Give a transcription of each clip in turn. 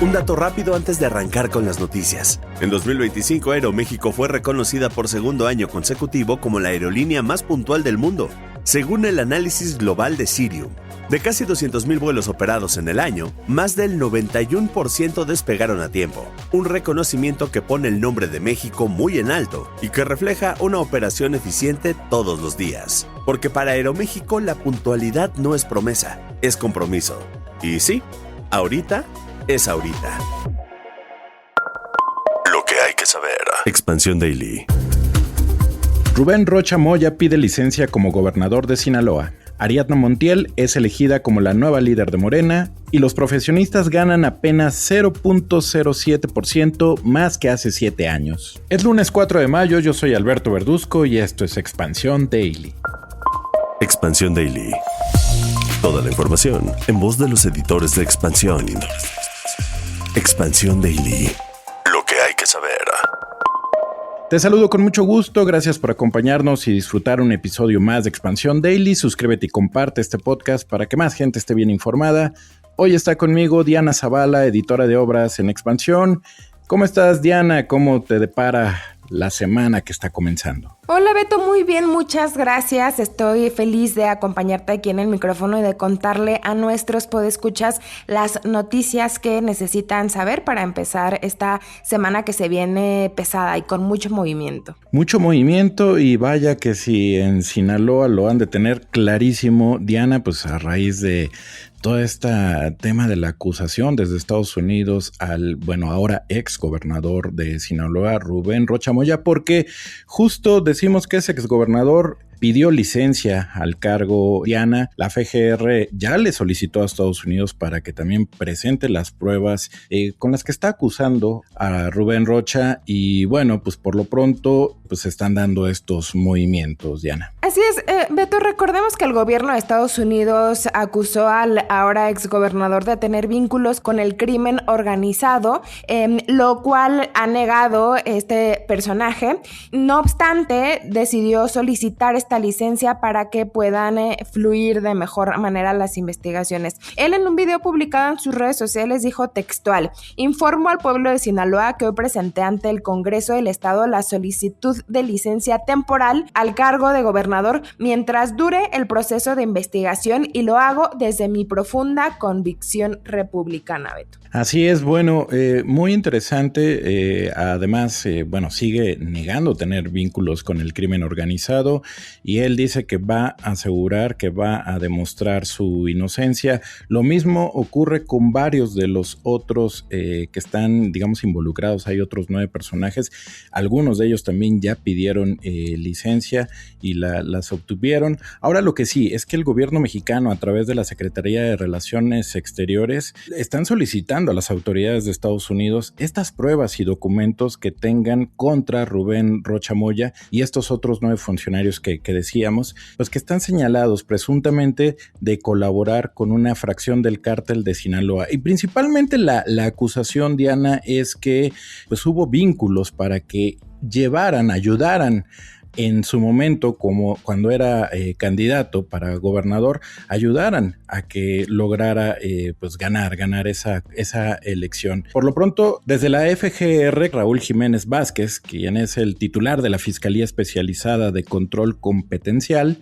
Un dato rápido antes de arrancar con las noticias. En 2025, Aeroméxico fue reconocida por segundo año consecutivo como la aerolínea más puntual del mundo, según el análisis global de Cirium. De casi 200,000 vuelos operados en el año, más del 91% despegaron a tiempo. Un reconocimiento que pone el nombre de México muy en alto y que refleja una operación eficiente todos los días. Porque para Aeroméxico la puntualidad no es promesa, es compromiso. Y sí, ahorita es ahorita. Lo que hay que saber. Expansión Daily. Rubén Rocha Moya pide licencia como gobernador de Sinaloa. Ariadna Montiel es elegida como la nueva líder de Morena y los profesionistas ganan apenas 0.07% más que hace 7 años. Es lunes 4 de mayo, yo soy Alberto Verduzco y esto es Expansión Daily. Expansión Daily. Toda la información en voz de los editores de Expansión. Expansión Daily. Lo que hay que saber. Te saludo con mucho gusto, gracias por acompañarnos y disfrutar un episodio más de Expansión Daily. Suscríbete y comparte este podcast para que más gente esté bien informada. Hoy está conmigo Diana Zavala, editora de obras en Expansión. ¿Cómo estás, Diana? ¿Cómo te depara la semana que está comenzando? Hola Beto, muy bien, muchas gracias. Estoy feliz de acompañarte aquí en el micrófono y de contarle a nuestros podescuchas las noticias que necesitan saber para empezar esta semana que se viene pesada y con mucho movimiento. Mucho movimiento y vaya que si en Sinaloa lo han de tener clarísimo, Diana, pues a raíz de todo este tema de la acusación desde Estados Unidos al, ahora ex gobernador de Sinaloa, Rubén Rocha Moya, porque justo decimos que ese ex gobernador pidió licencia al cargo. Diana, la FGR ya le solicitó a Estados Unidos para que también presente las pruebas con las que está acusando a Rubén Rocha y bueno, pues por lo pronto pues se están dando estos movimientos, Diana. Así es, Beto, recordemos que el gobierno de Estados Unidos acusó al ahora exgobernador de tener vínculos con el crimen organizado, lo cual ha negado este personaje. No obstante, decidió solicitar esta licencia para que puedan fluir de mejor manera las investigaciones. Él en un video publicado en sus redes sociales dijo textual: informo al pueblo de Sinaloa que hoy presenté ante el Congreso del Estado la solicitud de licencia temporal al cargo de gobernador mientras dure el proceso de investigación y lo hago desde mi profunda convicción republicana, Beto. Así es, muy interesante. Además, sigue negando tener vínculos con el crimen organizado y él dice que va a asegurar, que va a demostrar su inocencia. Lo mismo ocurre con varios de los otros que están, involucrados. Hay otros 9 personajes. Algunos de ellos también ya pidieron licencia y las obtuvieron. Ahora lo que sí es que el gobierno mexicano, a través de la Secretaría de Relaciones Exteriores, están solicitando a las autoridades de Estados Unidos estas pruebas y documentos que tengan contra Rubén Rocha Moya y estos otros 9 funcionarios que decíamos, pues que están señalados presuntamente de colaborar con una fracción del cártel de Sinaloa. Y principalmente la acusación, Diana, es que pues hubo vínculos para que ayudaran en su momento, como cuando era candidato para gobernador, ayudaran a que lograra ganar esa elección. Por lo pronto, desde la FGR, Raúl Jiménez Vázquez, quien es el titular de la Fiscalía Especializada de Control Competencial,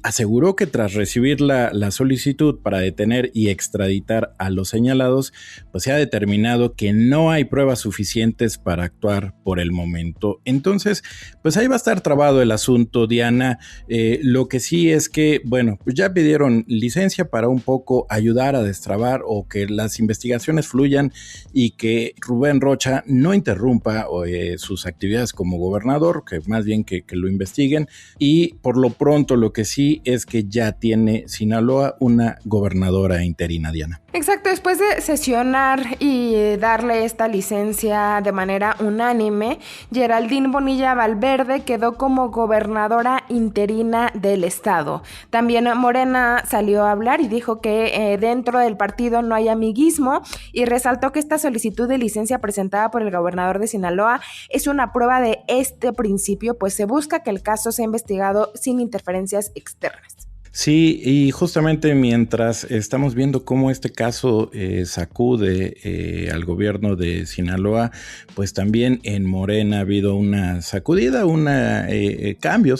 aseguró que tras recibir la solicitud para detener y extraditar a los señalados, pues se ha determinado que no hay pruebas suficientes para actuar por el momento. Entonces, pues ahí va a estar trabajando el asunto, Diana. Lo que sí es que, pues ya pidieron licencia para un poco ayudar a destrabar o que las investigaciones fluyan y que Rubén Rocha no interrumpa sus actividades como gobernador, que más bien que lo investiguen. Y por lo pronto lo que sí es que ya tiene Sinaloa una gobernadora interina, Diana. Exacto, después de sesionar y darle esta licencia de manera unánime, Geraldine Bonilla Valverde quedó como gobernadora interina del estado. También Morena salió a hablar y dijo que dentro del partido no hay amiguismo y resaltó que esta solicitud de licencia presentada por el gobernador de Sinaloa es una prueba de este principio, pues se busca que el caso sea investigado sin interferencias externas. Sí, y justamente mientras estamos viendo cómo este caso sacude al gobierno de Sinaloa, pues también en Morena ha habido una sacudida,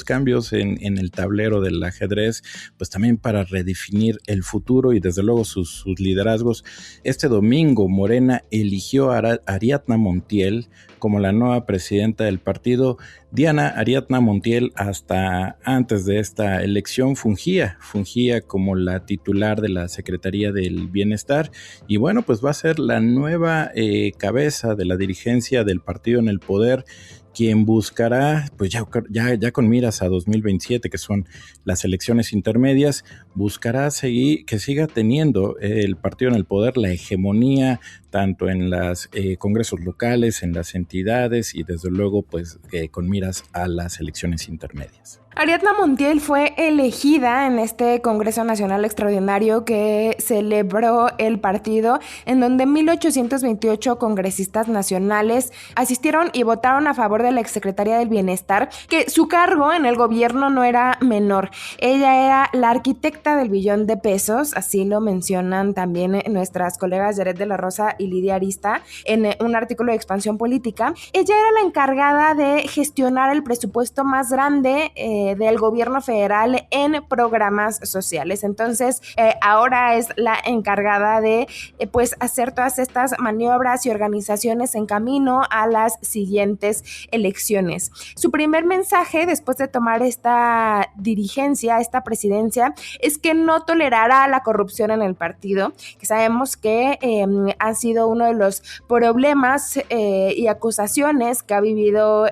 cambios en el tablero del ajedrez, pues también para redefinir el futuro y desde luego sus liderazgos. Este domingo Morena eligió a Ariadna Montiel como la nueva presidenta del partido. Diana Ariadna Montiel hasta antes de esta elección fungía como la titular de la Secretaría del Bienestar y bueno, pues va a ser la nueva cabeza de la dirigencia del partido en el poder, quien buscará, pues ya con miras a 2027, que son las elecciones intermedias, buscará que siga teniendo el partido en el poder la hegemonía tanto en los congresos locales, en las entidades y desde luego pues con miras a las elecciones intermedias. Ariadna Montiel fue elegida en este Congreso Nacional Extraordinario que celebró el partido, en donde 1,828 congresistas nacionales asistieron y votaron a favor de la exsecretaria del Bienestar, que su cargo en el gobierno no era menor. Ella era la arquitecta del billón de pesos, así lo mencionan también nuestras colegas Yaret de la Rosa y Lidia Arista en un artículo de Expansión Política. Ella era la encargada de gestionar el presupuesto más grande del gobierno federal en programas sociales. Entonces, ahora es la encargada de pues hacer todas estas maniobras y organizaciones en camino a las siguientes elecciones. Su primer mensaje después de tomar esta dirigencia, esta presidencia, es que no tolerará la corrupción en el partido, que sabemos que han sido uno de los problemas y acusaciones que ha vivido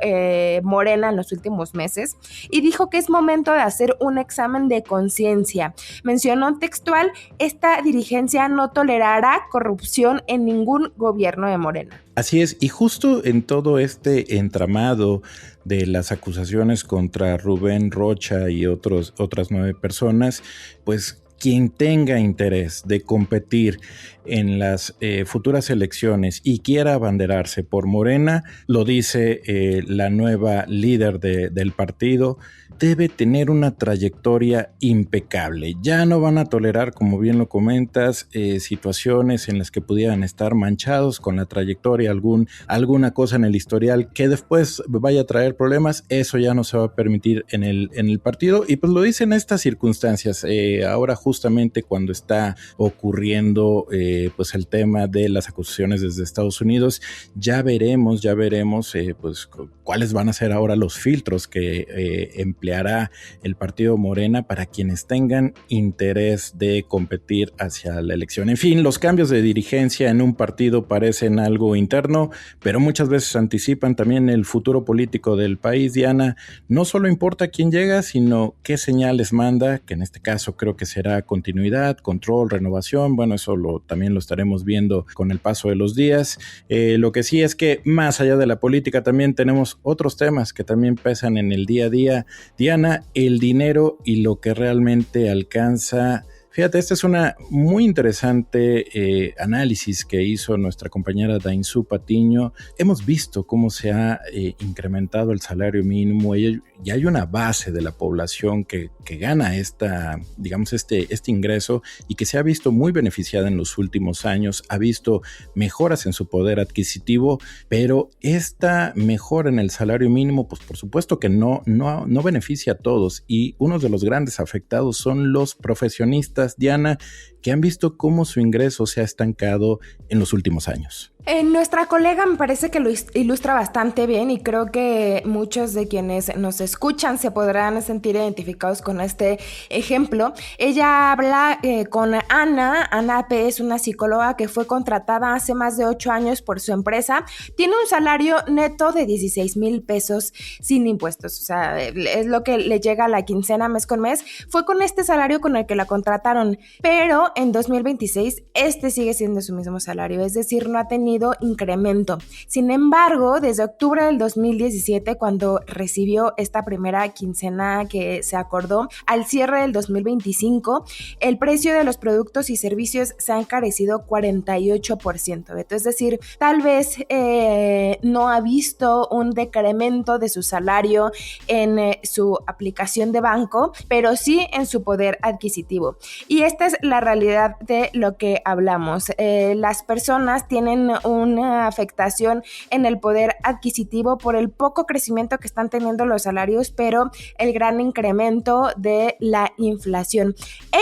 Morena en los últimos meses, y dijo que es momento de hacer un examen de conciencia. Mencionó textual: esta dirigencia no tolerará corrupción en ningún gobierno de Morena. Así es, y justo en todo este entramado de las acusaciones contra Rubén Rocha y otras 9 personas, pues quien tenga interés de competir en las futuras elecciones y quiera abanderarse por Morena, lo dice la nueva líder del partido, debe tener una trayectoria impecable. Ya no van a tolerar, como bien lo comentas, situaciones en las que pudieran estar manchados con la trayectoria, alguna cosa en el historial que después vaya a traer problemas. Eso ya no se va a permitir en el partido, y pues lo dicen estas circunstancias. Ahora justamente cuando está ocurriendo pues el tema de las acusaciones desde Estados Unidos, ya veremos pues cuáles van a ser ahora los filtros que empleará el partido Morena para quienes tengan interés de competir hacia la elección. En fin, los cambios de dirigencia en un partido parecen algo interno, pero muchas veces anticipan también el futuro político del país. Diana, no solo importa quién llega, sino qué señales manda, que en este caso creo que será continuidad, control, renovación. Bueno, eso también lo estaremos viendo con el paso de los días. Lo que sí es que más allá de la política también tenemos otros temas que también pesan en el día a día. Diana, el dinero y lo que realmente alcanza. Fíjate, este es una muy interesante análisis que hizo nuestra compañera Dainzú Patiño. Hemos visto cómo se ha incrementado el salario mínimo y hay una base de la población que gana este ingreso y que se ha visto muy beneficiada en los últimos años, ha visto mejoras en su poder adquisitivo, pero esta mejora en el salario mínimo, pues por supuesto que no beneficia a todos, y uno de los grandes afectados son los profesionistas, Diana, que han visto cómo su ingreso se ha estancado en los últimos años. Nuestra colega me parece que lo ilustra bastante bien, y creo que muchos de quienes nos escuchan se podrán sentir identificados con este ejemplo. Ella habla con Ana P. es una psicóloga que fue contratada hace más de 8 años por su empresa. Tiene un salario neto de 16,000 pesos sin impuestos, o sea, es lo que le llega a la quincena mes con mes. Fue con este salario con el que la contrataron, pero en 2026 este sigue siendo su mismo salario, es decir, no ha tenido tenido incremento. Sin embargo, desde octubre del 2017, cuando recibió esta primera quincena que se acordó, al cierre del 2025, el precio de los productos y servicios se ha encarecido 48%. Es decir, tal vez no ha visto un decremento de su salario en su aplicación de banco, pero sí en su poder adquisitivo. Y esta es la realidad de lo que hablamos. Las personas tienen una afectación en el poder adquisitivo por el poco crecimiento que están teniendo los salarios, pero el gran incremento de la inflación.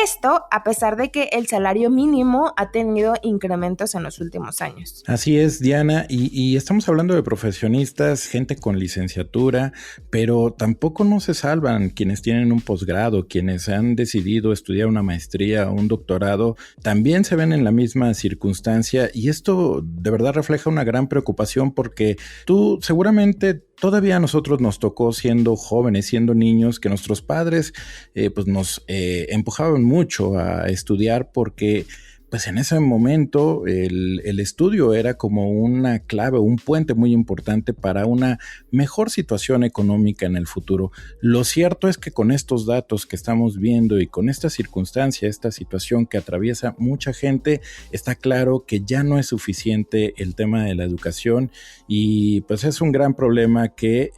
Esto a pesar de que el salario mínimo ha tenido incrementos en los últimos años. Así es, Diana, y estamos hablando de profesionistas, gente con licenciatura, pero tampoco no se salvan quienes tienen un posgrado, quienes han decidido estudiar una maestría o un doctorado, también se ven en la misma circunstancia, y esto de verdad refleja una gran preocupación porque tú seguramente todavía a nosotros nos tocó siendo jóvenes, siendo niños, que nuestros padres pues nos empujaban mucho a estudiar porque pues en ese momento el estudio era como una clave, un puente muy importante para una mejor situación económica en el futuro. Lo cierto es que con estos datos que estamos viendo y con esta circunstancia, esta situación que atraviesa mucha gente, está claro que ya no es suficiente el tema de la educación y pues es un gran problema que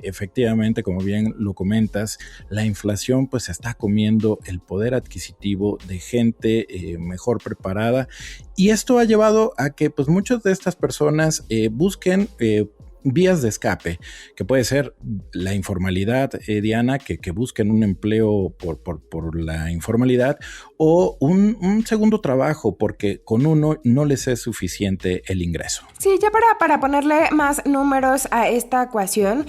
efectivamente, como bien lo comentas, la inflación pues está comiendo el poder adquisitivo de gente mejor preparada, y esto ha llevado a que pues muchas de estas personas busquen vías de escape, que puede ser la informalidad, Diana, que busquen un empleo por la informalidad, o un segundo trabajo, porque con uno no les es suficiente el ingreso. Sí, ya para ponerle más números a esta ecuación,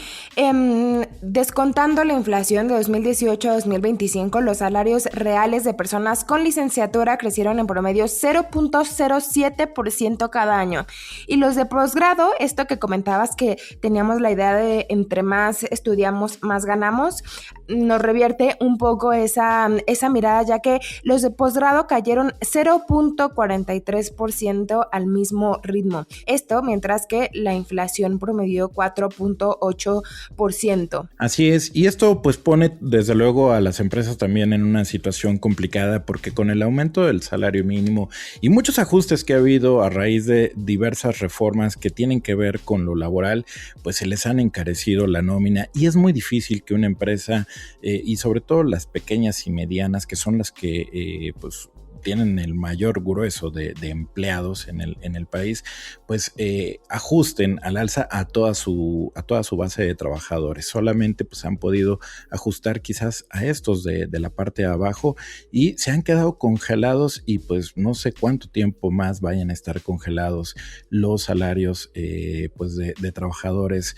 descontando la inflación de 2018 a 2025, los salarios reales de personas con licenciatura crecieron en promedio 0.07% cada año. Y los de posgrado, esto que comentabas que teníamos la idea de entre más estudiamos, más ganamos, nos revierte un poco esa mirada, ya que los de posgrado cayeron 0.43% al mismo ritmo. Esto mientras que la inflación promedió 4.8%. Así es, y esto pues pone desde luego a las empresas también en una situación complicada, porque con el aumento del salario mínimo y muchos ajustes que ha habido a raíz de diversas reformas que tienen que ver con lo laboral, pues se les han encarecido la nómina, y es muy difícil que una empresa y sobre todo las pequeñas y medianas, que son las que pues tienen el mayor grueso de empleados en el país, pues ajusten al alza a toda su base de trabajadores. Solamente pues han podido ajustar quizás a estos de la parte de abajo, y se han quedado congelados, y pues no sé cuánto tiempo más vayan a estar congelados los salarios pues de trabajadores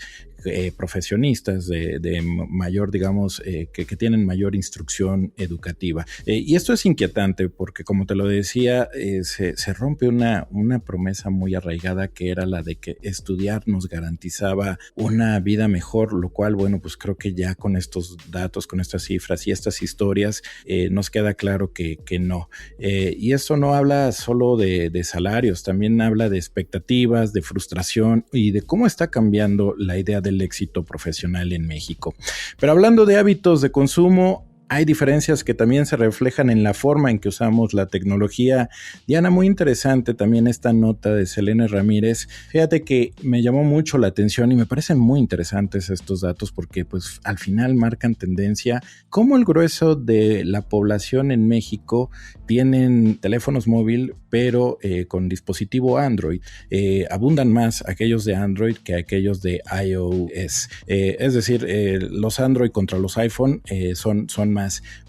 profesionistas de mayor, digamos, que tienen mayor instrucción educativa. Y esto es inquietante porque, como te lo decía, se rompe una promesa muy arraigada, que era la de que estudiar nos garantizaba una vida mejor, lo cual, bueno, pues creo que ya con estos datos, con estas cifras y estas historias, nos queda claro que no. Y esto no habla solo de salarios, también habla de expectativas, de frustración y de cómo está cambiando la idea del éxito profesional en México. Pero hablando de hábitos de consumo, hay diferencias que también se reflejan en la forma en que usamos la tecnología. Diana, muy interesante también esta nota de Selene Ramírez. Fíjate que me llamó mucho la atención y me parecen muy interesantes estos datos porque pues al final marcan tendencia. Cómo el grueso de la población en México tienen teléfonos móviles, pero con dispositivo Android. Abundan más aquellos de Android que aquellos de iOS. Es decir, los Android contra los iPhone son más.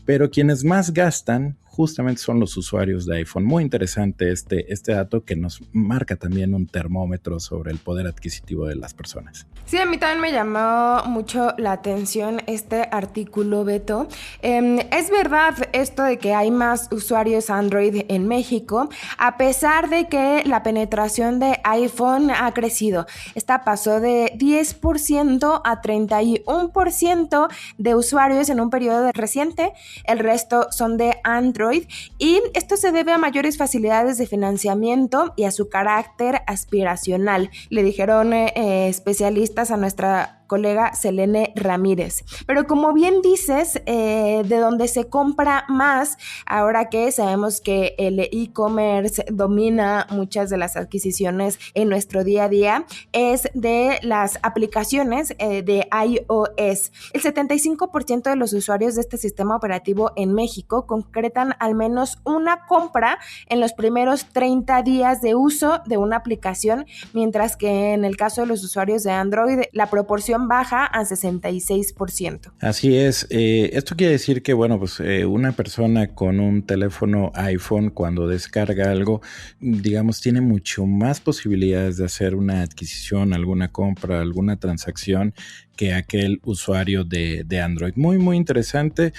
Pero quienes más gastan justamente son los usuarios de iPhone. Muy interesante este dato que nos marca también un termómetro sobre el poder adquisitivo de las personas. Sí, a mí también me llamó mucho la atención este artículo, Beto. Es verdad esto de que hay más usuarios Android en México, a pesar de que la penetración de iPhone ha crecido. Esta pasó de 10% a 31% de usuarios en un periodo reciente. El resto son de Android, Android, y esto se debe a mayores facilidades de financiamiento y a su carácter aspiracional, le dijeron especialistas a nuestra colega Selene Ramírez. Pero como bien dices, de donde se compra más, ahora que sabemos que el e-commerce domina muchas de las adquisiciones en nuestro día a día, es de las aplicaciones de iOS. El 75% de los usuarios de este sistema operativo en México concretan al menos una compra en los primeros 30 días de uso de una aplicación, mientras que en el caso de los usuarios de Android, la proporción baja a 66%. Así es. Esto quiere decir que, bueno, pues una persona con un teléfono iPhone, cuando descarga algo, digamos, tiene mucho más posibilidades de hacer una adquisición, alguna compra, alguna transacción que aquel usuario de Android. Muy, muy interesante.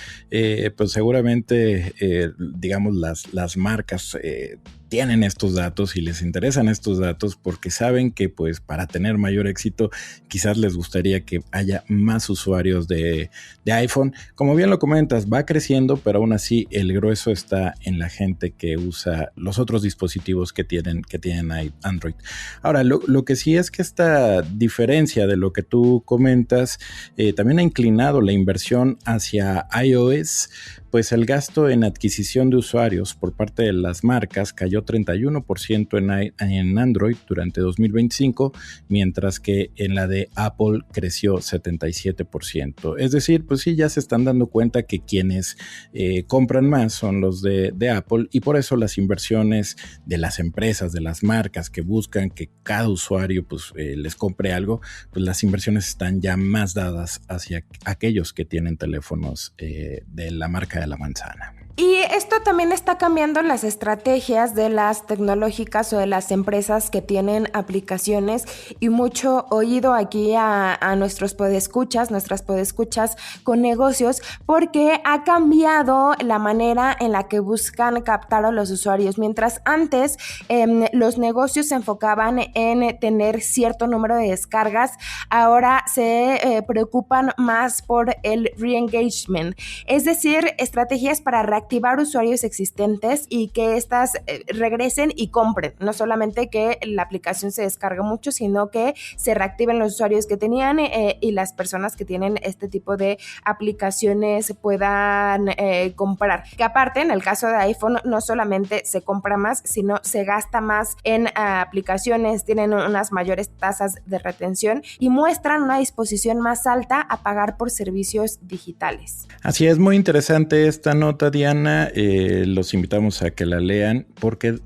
Pues seguramente, digamos, las marcas tienen estos datos y les interesan estos datos porque saben que, pues, para tener mayor éxito, quizás les gustaría que haya más usuarios de iPhone. Como bien lo comentas, va creciendo, pero aún así el grueso está en la gente que usa los otros dispositivos que tienen Android. Ahora, lo que sí es que esta diferencia de lo que tú comentas también ha inclinado la inversión hacia iOS, pues el gasto en adquisición de usuarios por parte de las marcas cayó 31% en Android durante 2025, mientras que en la de Apple creció 77%. Es decir, pues sí, ya se están dando cuenta que quienes compran más son los de Apple, y por eso las inversiones de las empresas, de las marcas que buscan que cada usuario pues les compre algo, pues las inversiones están ya más dadas hacia aquellos que tienen teléfonos de la marca de la manzana. Y esto también está cambiando las estrategias de las tecnológicas o de las empresas que tienen aplicaciones, y mucho oído aquí a nuestras podescuchas con negocios, porque ha cambiado la manera en la que buscan captar a los usuarios. Mientras antes los negocios se enfocaban en tener cierto número de descargas, ahora se preocupan más por el re-engagement, es decir, estrategias para reactivar usuarios existentes y que éstas regresen y compren. No solamente que la aplicación se descargue mucho, sino que se reactiven los usuarios que tenían y las personas que tienen este tipo de aplicaciones puedan comprar. Que aparte, en el caso de iPhone, no solamente se compra más, sino se gasta más en aplicaciones, tienen unas mayores tasas de retención y muestran una disposición más alta a pagar por servicios digitales. Así es, muy interesante esta nota, Diana. Los invitamos a que la lean porque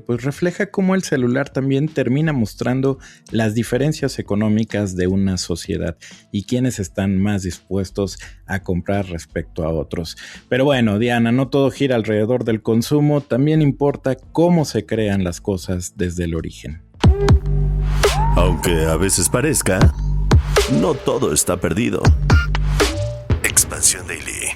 pues refleja cómo el celular también termina mostrando las diferencias económicas de una sociedad y quiénes están más dispuestos a comprar respecto a otros. Pero bueno, Diana, no todo gira alrededor del consumo, también importa cómo se crean las cosas desde el origen. Aunque a veces parezca, no todo está perdido. Expansión Daily.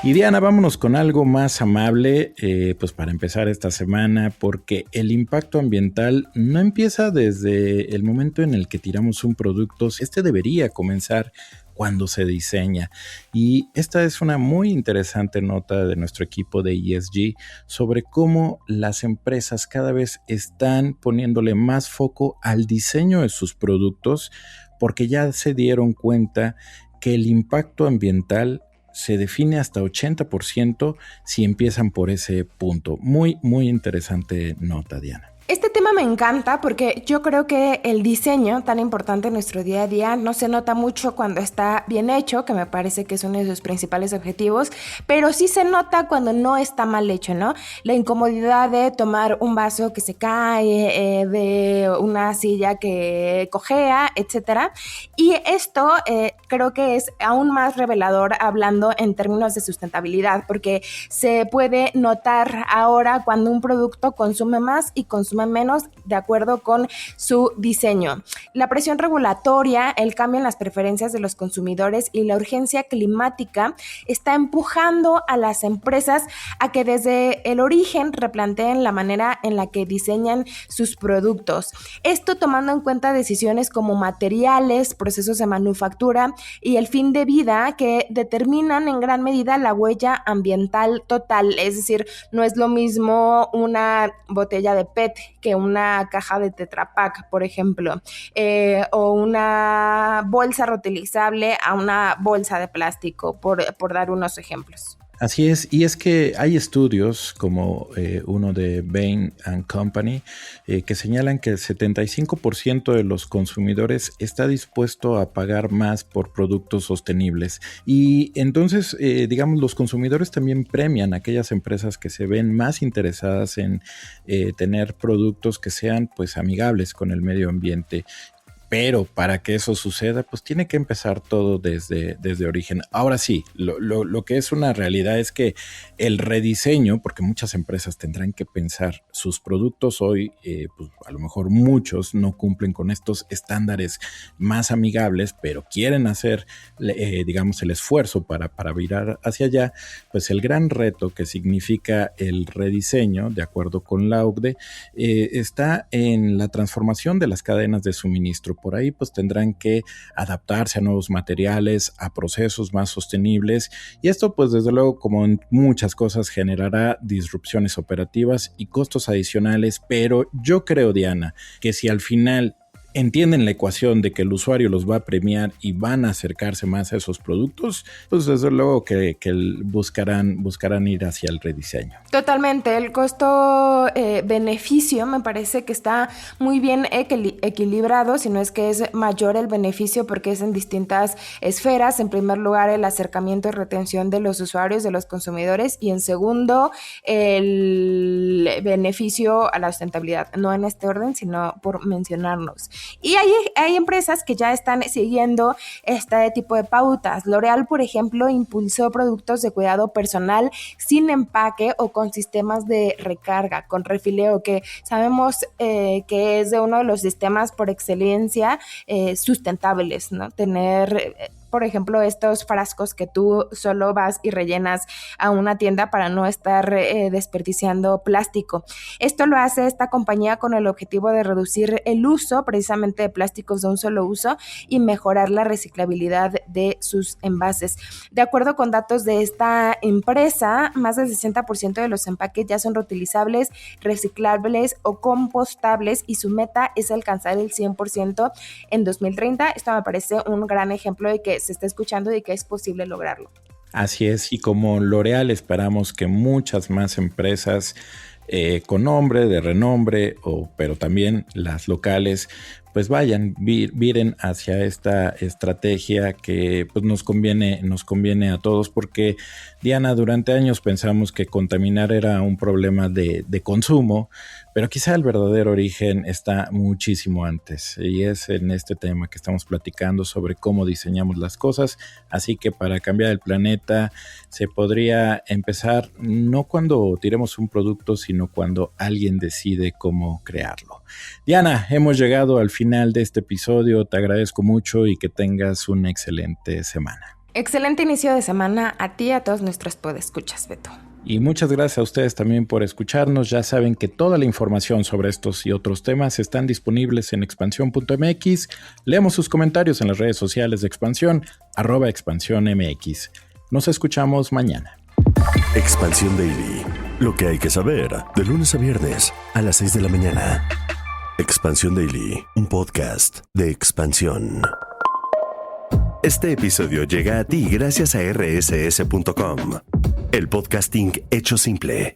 Y Diana, vámonos con algo más amable, pues para empezar esta semana, porque el impacto ambiental no empieza desde el momento en el que tiramos un producto. Este debería comenzar cuando se diseña. Y esta es una muy interesante nota de nuestro equipo de ESG sobre cómo las empresas cada vez están poniéndole más foco al diseño de sus productos, porque ya se dieron cuenta que el impacto ambiental se define hasta 80% si empiezan por ese punto. Muy, muy interesante nota, Diana. Este tema me encanta porque yo creo que el diseño tan importante en nuestro día a día no se nota mucho cuando está bien hecho, que me parece que es uno de sus principales objetivos, pero sí se nota cuando no está mal hecho, ¿no? La incomodidad de tomar un vaso que se cae, de una silla que cojea, etcétera. Y esto creo que es aún más revelador hablando en términos de sustentabilidad, porque se puede notar ahora cuando un producto consume más y consume menos menos de acuerdo con su diseño. La presión regulatoria, el cambio en las preferencias de los consumidores y la urgencia climática está empujando a las empresas a que desde el origen replanteen la manera en la que diseñan sus productos. Esto tomando en cuenta decisiones como materiales, procesos de manufactura y el fin de vida que determinan en gran medida la huella ambiental total. Es decir, no es lo mismo una botella de PET que una caja de Tetra Pak, por ejemplo, o una bolsa reutilizable a una bolsa de plástico, por dar unos ejemplos. Así es, y es que hay estudios como uno de Bain & Company que señalan que el 75% de los consumidores está dispuesto a pagar más por productos sostenibles. Y entonces, digamos, los consumidores también premian a aquellas empresas que se ven más interesadas en tener productos que sean pues amigables con el medio ambiente. Pero para que eso suceda, pues tiene que empezar todo desde origen. Ahora sí, lo que es una realidad es que el rediseño, porque muchas empresas tendrán que pensar sus productos hoy, pues a lo mejor muchos no cumplen con estos estándares más amigables, pero quieren hacer, digamos, el esfuerzo para virar hacia allá. Pues el gran reto que significa el rediseño, de acuerdo con la OCDE, está en la transformación de las cadenas de suministro. Por ahí pues tendrán que adaptarse a nuevos materiales, a procesos más sostenibles, y esto pues desde luego, como en muchas cosas, generará disrupciones operativas y costos adicionales, pero yo creo, Diana, que si al final entienden la ecuación de que el usuario los va a premiar y van a acercarse más a esos productos, pues desde luego que buscarán ir hacia el rediseño. Totalmente, el costo-beneficio me parece que está muy bien equilibrado, si no es que es mayor el beneficio porque es en distintas esferas. En primer lugar, el acercamiento y retención de los usuarios, de los consumidores, y en segundo, el beneficio a la sustentabilidad, no en este orden, sino por mencionarnos. Y hay empresas que ya están siguiendo este tipo de pautas. L'Oréal, por ejemplo, impulsó productos de cuidado personal sin empaque o con sistemas de recarga, con refileo, que sabemos que es de uno de los sistemas por excelencia sustentables, ¿no? Tener por ejemplo, estos frascos que tú solo vas y rellenas a una tienda para no estar desperdiciando plástico. Esto lo hace esta compañía con el objetivo de reducir el uso precisamente de plásticos de un solo uso y mejorar la reciclabilidad de sus envases. De acuerdo con datos de esta empresa, más del 60% de los empaques ya son reutilizables, reciclables o compostables, y su meta es alcanzar el 100% en 2030. Esto me parece un gran ejemplo de que se está escuchando y que es posible lograrlo. Así es, y como L'Oréal esperamos que muchas más empresas con nombre, de renombre, pero también las locales, pues viren hacia esta estrategia que pues nos conviene a todos, porque Diana, durante años pensamos que contaminar era un problema de consumo, pero quizá el verdadero origen está muchísimo antes, y es en este tema que estamos platicando sobre cómo diseñamos las cosas. Así que para cambiar el planeta se podría empezar no cuando tiremos un producto, sino cuando alguien decide cómo crearlo. Diana, hemos llegado al final de este episodio. Te agradezco mucho y que tengas una excelente semana. Excelente inicio de semana a ti y a todos nuestros podescuchas, Beto. Y muchas gracias a ustedes también por escucharnos. Ya saben que toda la información sobre estos y otros temas están disponibles en expansión.mx. Leemos sus comentarios en las redes sociales de Expansión, @expansiónmx. Nos escuchamos mañana. Expansión Daily. Lo que hay que saber de lunes a viernes a las 6 de la mañana. Expansión Daily, un podcast de Expansión. Este episodio llega a ti gracias a rss.com, el podcasting hecho simple.